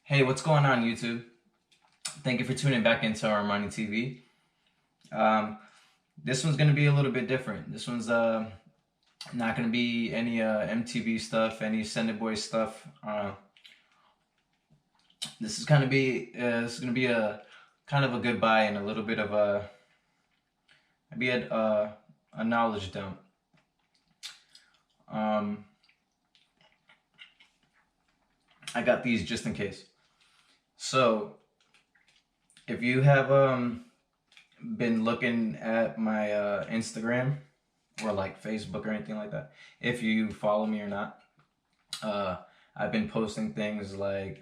Hey, what's going on, YouTube? Thank you for tuning back into Armanny TV. Um, this one's gonna be a little bit different. This one's not gonna be any MTV stuff, any Send Boy stuff. This is gonna be a kind of a goodbye and a little bit of maybe a knowledge dump. Um, I got these just in case. So if you have been looking at my Instagram or like Facebook or anything like that, if you follow me or not, uh, I've been posting things like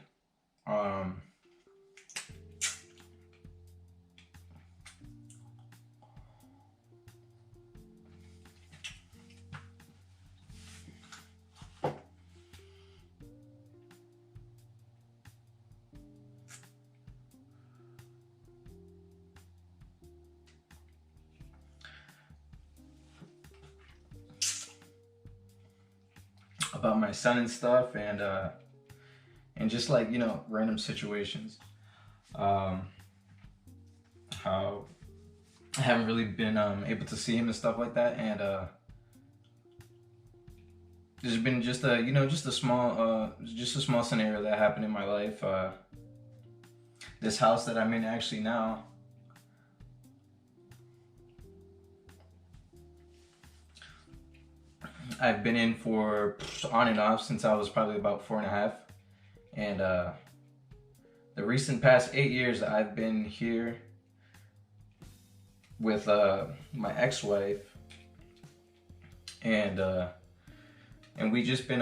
um, about my son and stuff, and just like random situations. Um, how I haven't really been able to see him and stuff like that, and there's been just a just a small scenario that happened in my life. This house that I'm in actually now, I've been in for on and off since I was probably about 4.5, and the recent past 8 years I've been here with my ex-wife, and we just been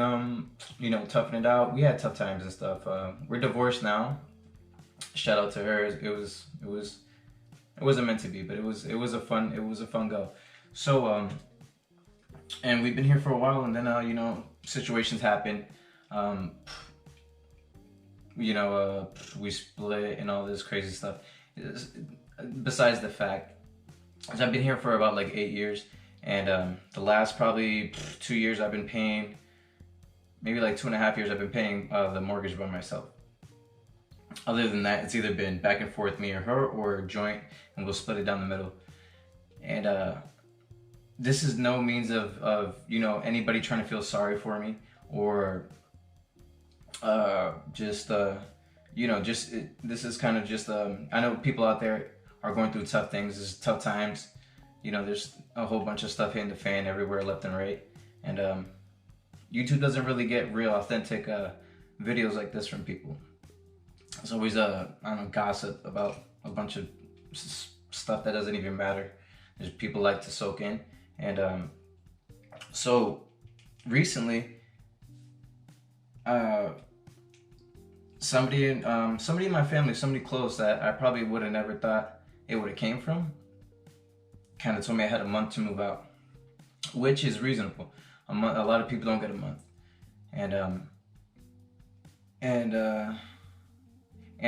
toughing it out. We had tough times and stuff. We're divorced now. Shout out to her. It wasn't meant to be, but it was a fun go. So and we've been here for a while, and then situations happen. Um, we split and all this crazy stuff. Besides the fact, I've been here for about like 8 years, and the last probably 2 years I've been paying, maybe like 2.5 years I've been paying the mortgage by myself. Other than that, it's either been back and forth, me or her, or joint, and we'll split it down the middle. And this is no means of anybody trying to feel sorry for me, or this is kind of just I know people out there are going through tough things. There's tough times. There's a whole bunch of stuff hitting the fan everywhere, left and right, and YouTube doesn't really get real authentic videos like this from people. It's always gossip about a bunch of stuff that doesn't even matter. There's people like to soak in, and so recently, somebody in my family, somebody close that I probably would have never thought it would have came from, kind of told me I had a month to move out, which is reasonable. A month. A lot of people don't get a month, and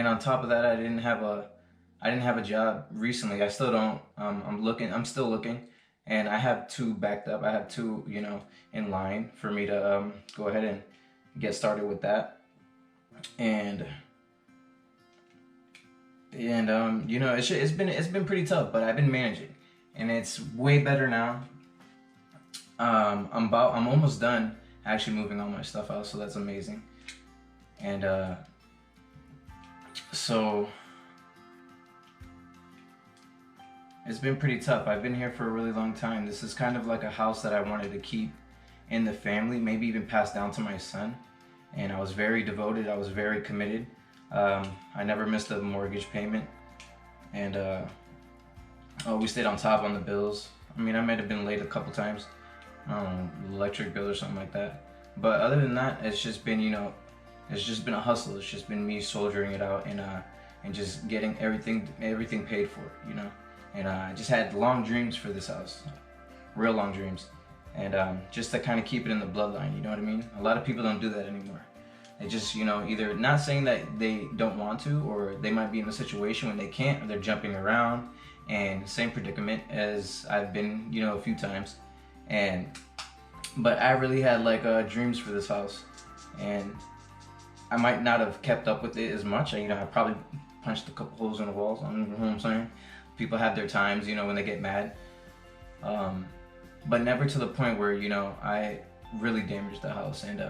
on top of that, I didn't have a job recently. I still don't. I'm still looking, and I have two backed up. I have two, in line for me to go ahead and get started with that. And it's been pretty tough, but I've been managing, and it's way better now. I'm almost done actually moving all my stuff out, so that's amazing. And so it's been pretty tough. I've been here for a really long time. This is kind of like a house that I wanted to keep in the family, maybe even pass down to my son. And I was very devoted. I was very committed. I never missed a mortgage payment, and we stayed on top on the bills. I mean, I might have been late a couple times, electric bill or something like that. But other than that, it's just been it's just been a hustle. It's just been me soldiering it out, and just getting everything paid for, And I just had long dreams for this house, real long dreams, and just to kind of keep it in the bloodline. You know what I mean? A lot of people don't do that anymore. They just either not saying that they don't want to, or they might be in a situation when they can't, or they're jumping around. And same predicament as I've been, a few times. But I really had like dreams for this house, and I might not have kept up with it as much. I probably punched a couple holes in the walls. You know what I'm saying? People have their times, when they get mad. But never to the point where, I really damaged the house. And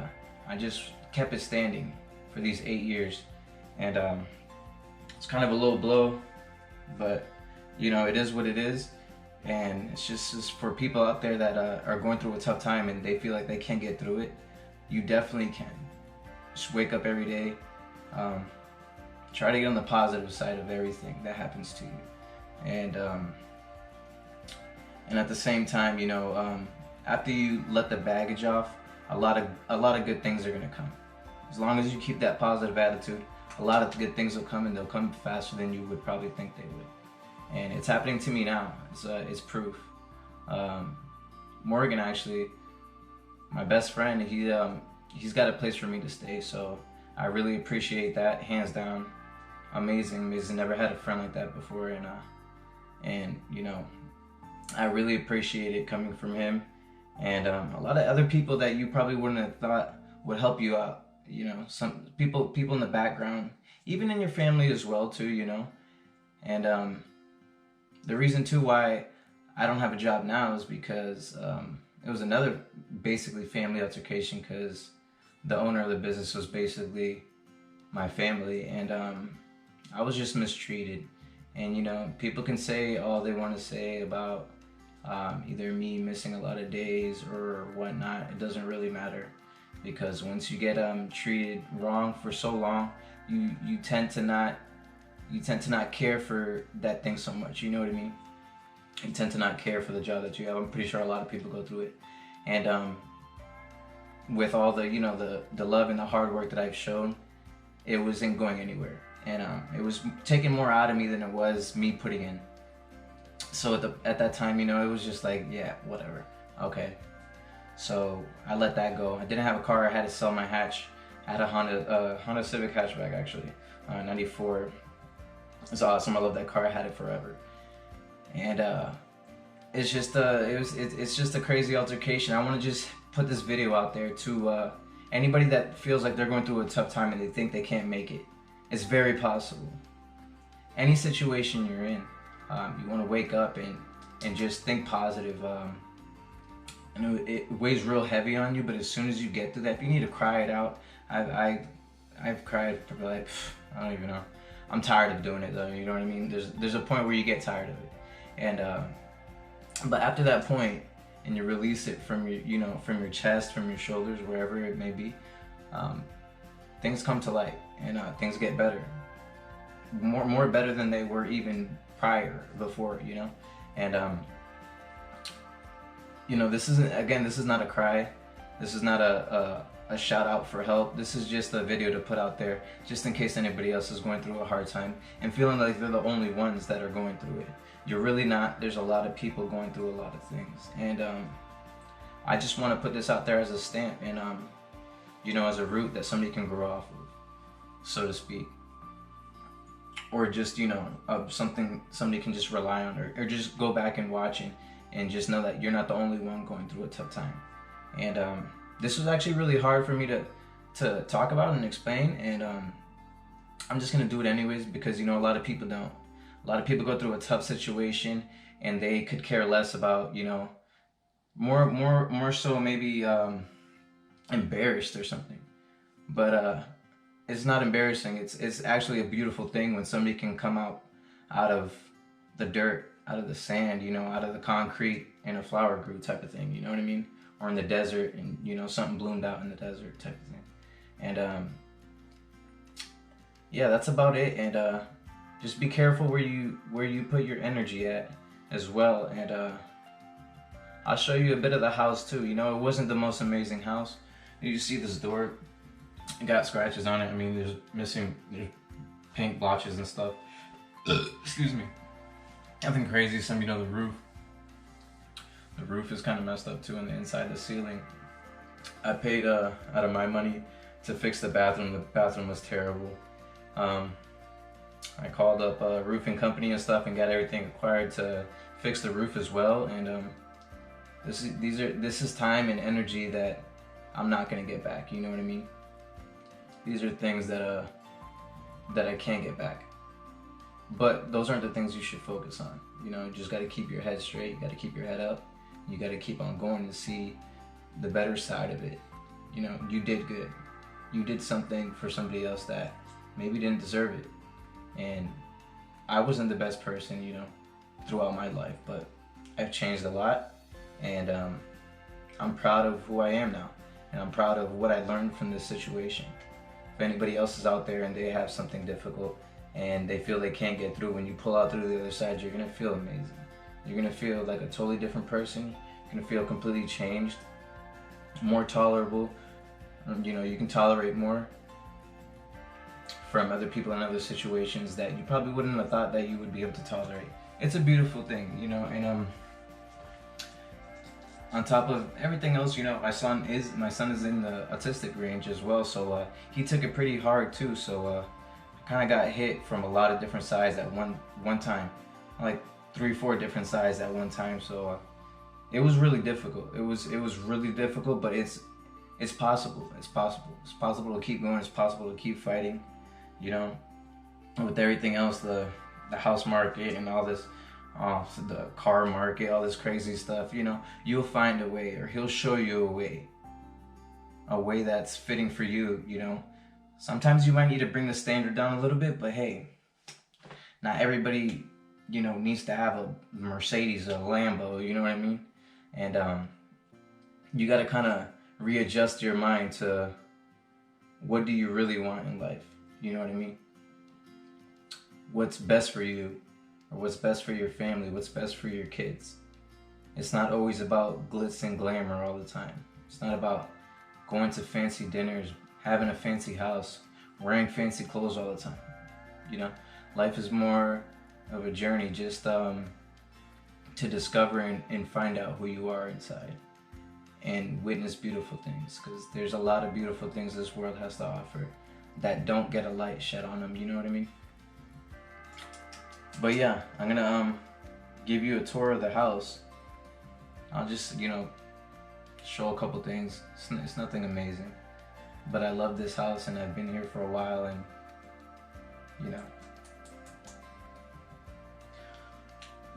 I just kept it standing for these 8 years. And it's kind of a low blow, but, it is what it is. And it's just for people out there that are going through a tough time and they feel like they can't get through it, you definitely can. Just wake up every day. Try to get on the positive side of everything that happens to you. And at the same time, after you let the baggage off, a lot of good things are gonna come. As long as you keep that positive attitude, a lot of good things will come, and they'll come faster than you would probably think they would. And it's happening to me now. It's proof. Morgan, actually, my best friend, he's got a place for me to stay, so I really appreciate that, hands down. Amazing. Never had a friend like that before, and I really appreciate it coming from him, and a lot of other people that you probably wouldn't have thought would help you out. Some people in the background, even in your family as well too. And the reason too why I don't have a job now is because it was another basically family altercation, because the owner of the business was basically my family, and I was just mistreated. And people can say all they want to say about either me missing a lot of days or whatnot. It doesn't really matter, because once you get treated wrong for so long, you tend to not care for that thing so much. You know what I mean? You tend to not care for the job that you have. I'm pretty sure a lot of people go through it. And with all the the love and the hard work that I've shown, it wasn't going anywhere. And it was taking more out of me than it was me putting in. So at that time, it was just like, yeah, whatever, okay. So I let that go. I didn't have a car. I had to sell my hatch. I had a Honda Civic hatchback, actually, 94. It's awesome. I love that car. I had it forever. And it's just it's just a crazy altercation. I want to just put this video out there to anybody that feels like they're going through a tough time and they think they can't make it. It's very possible. Any situation you're in, you want to wake up and just think positive. I know it weighs real heavy on you, but as soon as you get through that, if you need to cry it out, I've cried for like, I don't even know. I'm tired of doing it though. You know what I mean? There's a point where you get tired of it, and but after that point, and you release it from your from your chest, from your shoulders, wherever it may be, things come to light, and things get better, more better than they were even before, and this is not a cry, this is not a shout out for help. This is just a video to put out there, just in case anybody else is going through a hard time and feeling like they're the only ones that are going through it. You're really not. There's a lot of people going through a lot of things, and I just want to put this out there as a stamp, and as a root that somebody can grow off of, so to speak, or just something somebody can just rely on, or just go back and watch and just know that you're not the only one going through a tough time. And this was actually really hard for me to talk about and explain, and I'm just gonna do it anyways, because a lot of people don't. A lot of people go through a tough situation and they could care less about, more so maybe embarrassed or something. But it's not embarrassing. It's actually a beautiful thing when somebody can come out of the dirt, out of the sand, out of the concrete, and a flower grew type of thing. You know what I mean? Or in the desert, and something bloomed out in the desert type of thing. And yeah, that's about it. And just be careful where you put your energy at as well. And I'll show you a bit of the house too. It wasn't the most amazing house. You see this door, it got scratches on it. I mean, there's paint blotches and stuff. Excuse me. Nothing crazy. The roof is kind of messed up too on the inside, the ceiling. I paid out of my money to fix the bathroom. The bathroom was terrible. I called up a roofing company and stuff and got everything required to fix the roof as well. And this is time and energy that I'm not gonna get back. You know what I mean? These are things that I can't get back. But those aren't the things you should focus on. You know, you just got to keep your head straight. You got to keep your head up. You got to keep on going to see the better side of it. You know, you did good. You did something for somebody else that maybe didn't deserve it. And I wasn't the best person, you know, throughout my life, but I've changed a lot, and I'm proud of who I am now, and I'm proud of what I learned from this situation. If anybody else is out there and they have something difficult and they feel they can't get through, when you pull out through the other side, you're gonna feel amazing. You're gonna feel like a totally different person. You're gonna feel completely changed, more tolerable. You know, you can tolerate more from other people in other situations that you probably wouldn't have thought that you would be able to tolerate. It's a beautiful thing, you know, and on top of everything else, you know, my son is in the autistic range as well, so he took it pretty hard too. So I kind of got hit from a lot of different sides at one time, like 3-4 different sides at one time. So it was really difficult. It was really difficult, but it's possible. It's possible to keep going. It's possible to keep fighting. You know, with everything else, the house market and all this, the car market, all this crazy stuff, you know, you'll find a way, or he'll show you a way that's fitting for you, you know. Sometimes you might need to bring the standard down a little bit, but hey, not everybody, you know, needs to have a Mercedes or a Lambo, you know what I mean? And you got to kind of readjust your mind to what do you really want in life, you know what I mean? What's best for you, or what's best for your family, what's best for your kids. It's not always about glitz and glamour all the time. It's not about going to fancy dinners, having a fancy house, wearing fancy clothes all the time. You know, life is more of a journey, just to discover and find out who you are inside and witness beautiful things, because there's a lot of beautiful things this world has to offer that don't get a light shed on them, you know what I mean? But yeah, I'm gonna give you a tour of the house. I'll just, you know, show a couple things. It's nothing amazing, but I love this house and I've been here for a while, and you know,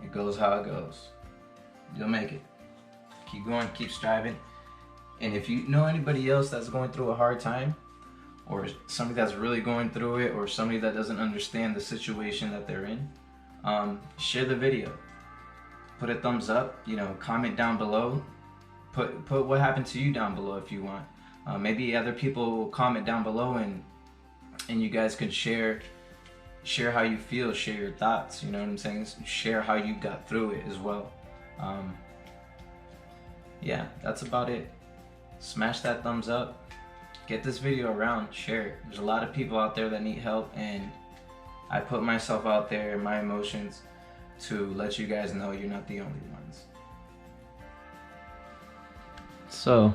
it goes how it goes. You'll make it. Keep going, keep striving. And if you know anybody else that's going through a hard time, or somebody that's really going through it, or somebody that doesn't understand the situation that they're in, share the video. Put a thumbs up, you know, comment down below. Put what happened to you down below if you want. Maybe other people will comment down below, and you guys could share how you feel, share your thoughts, you know what I'm saying? Share how you got through it as well. Yeah, that's about it. Smash that thumbs up. Get this video around, share it. There's a lot of people out there that need help, and I put myself out there and my emotions to let you guys know you're not the only ones. So,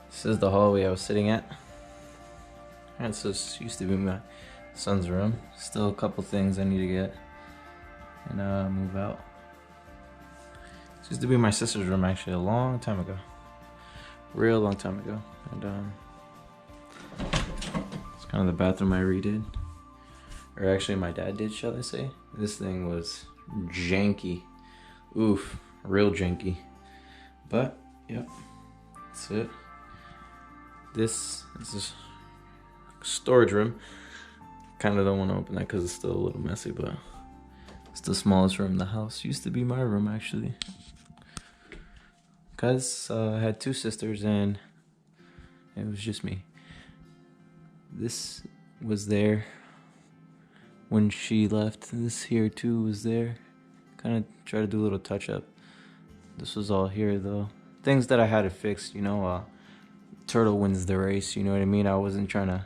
this is the hallway I was sitting at. And so this used to be my son's room. Still a couple things I need to get and move out. This used to be my sister's room actually a long time ago. Real long time ago. And it's kind of the bathroom I redid. Or actually my dad did, shall I say. This thing was janky. Oof, real janky. But, yep, that's it. This is a storage room. Kind of don't want to open that because it's still a little messy, but it's the smallest room in the house. Used to be my room actually. Because I had two sisters and it was just me. This was there when she left. This here too was there. Kind of try to do a little touch up. This was all here though. Things that I had to fix, you know, turtle wins the race, you know what I mean? I wasn't trying to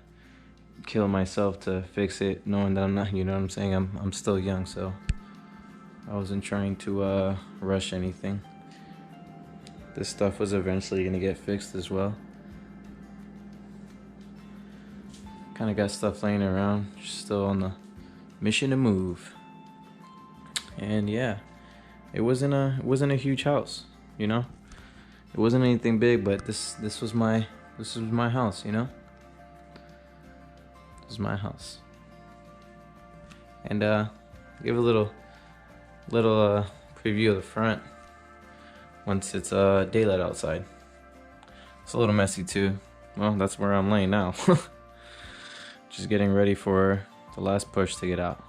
kill myself to fix it, knowing that I'm not, you know what I'm saying? I'm still young, so I wasn't trying to rush anything. This stuff was eventually gonna get fixed as well. Kind of got stuff laying around, just still on the mission to move. And yeah, it wasn't a huge house, you know. It wasn't anything big, but this was my house, you know. This is my house. And give a little preview of the front once it's daylight outside. It's a little messy too. Well, that's where I'm laying now. Just getting ready for the last push to get out.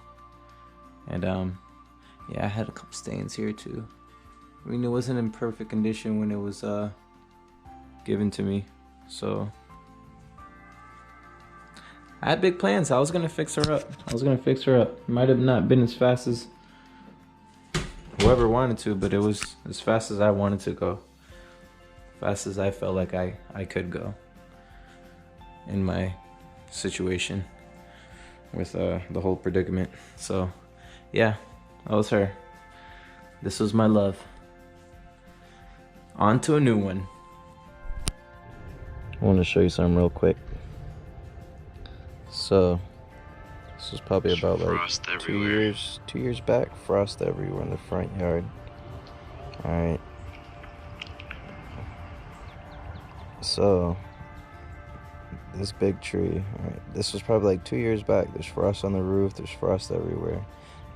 And yeah, I had a couple stains here too. I mean, it wasn't in perfect condition when it was given to me, so I had big plans. I was gonna fix her up. It might have not been as fast as whoever wanted to, but it was as fast as I wanted to go. Fast as I felt like I could go in my situation with the whole predicament. So yeah, that was her. This was my love. On to a new one. I want to show you something real quick. So this was probably about like 2 years back. Frost everywhere in the front yard. All right. So this big tree, all right, this was probably like 2 years back. There's frost on the roof, there's frost everywhere.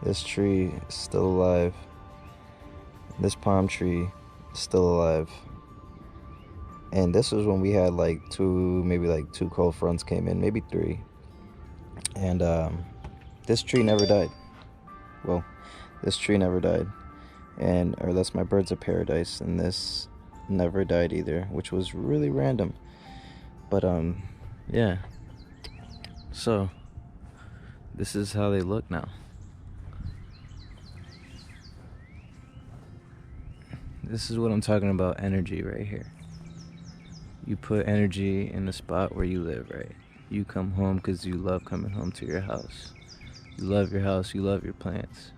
This tree is still alive. This palm tree is still alive. And this was when we had like maybe two cold fronts came in, maybe 3. And this tree never died. Well, this tree never died. Or that's my birds of paradise, and this never died either, which was really random. But yeah, so this is how they look now. This is what I'm talking about, energy right here. You put energy in the spot where you live, right? You come home because you love coming home to your house. You love your house, you love your plants.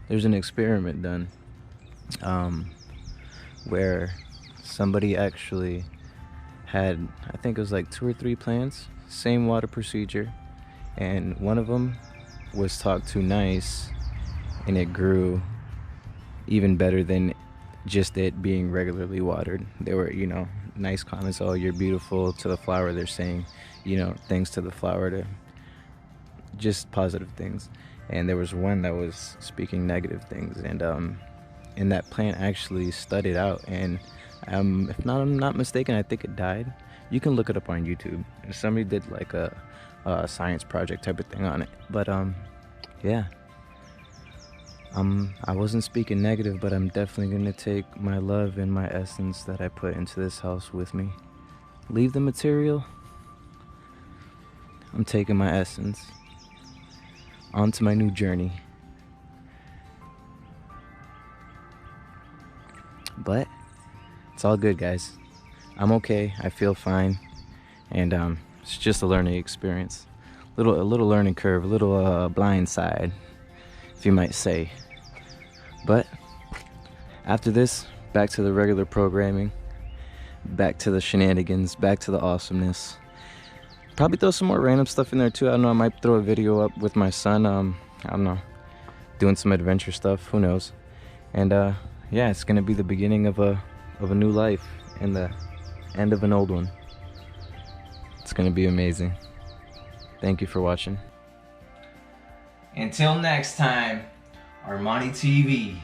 There's an experiment done where somebody actually had, I think it was like 2 or 3 plants, same water procedure, and one of them was talked to nice and it grew even better than just it being regularly watered. They were, you know, nice comments, oh, you're beautiful, to the flower. They're saying, you know, things to the flower, to just positive things. And there was one that was speaking negative things, and that plant actually studied out, and if I'm not mistaken, I think it died. You can look it up on YouTube. Somebody did like a science project type of thing on it. But yeah, I wasn't speaking negative, but I'm definitely gonna take my love and my essence that I put into this house with me. Leave the material. I'm taking my essence onto my new journey. But it's all good, guys. I'm okay. I feel fine, and it's just a learning experience. A little learning curve, a little blind side, if you might say. But after this, back to the regular programming, back to the shenanigans, back to the awesomeness. Probably throw some more random stuff in there too. I don't know, I might throw a video up with my son, I don't know, doing some adventure stuff, who knows. And yeah, it's gonna be the beginning of a new life and the end of an old one. It's gonna be amazing. Thank you for watching. Until next time, Armanny TV.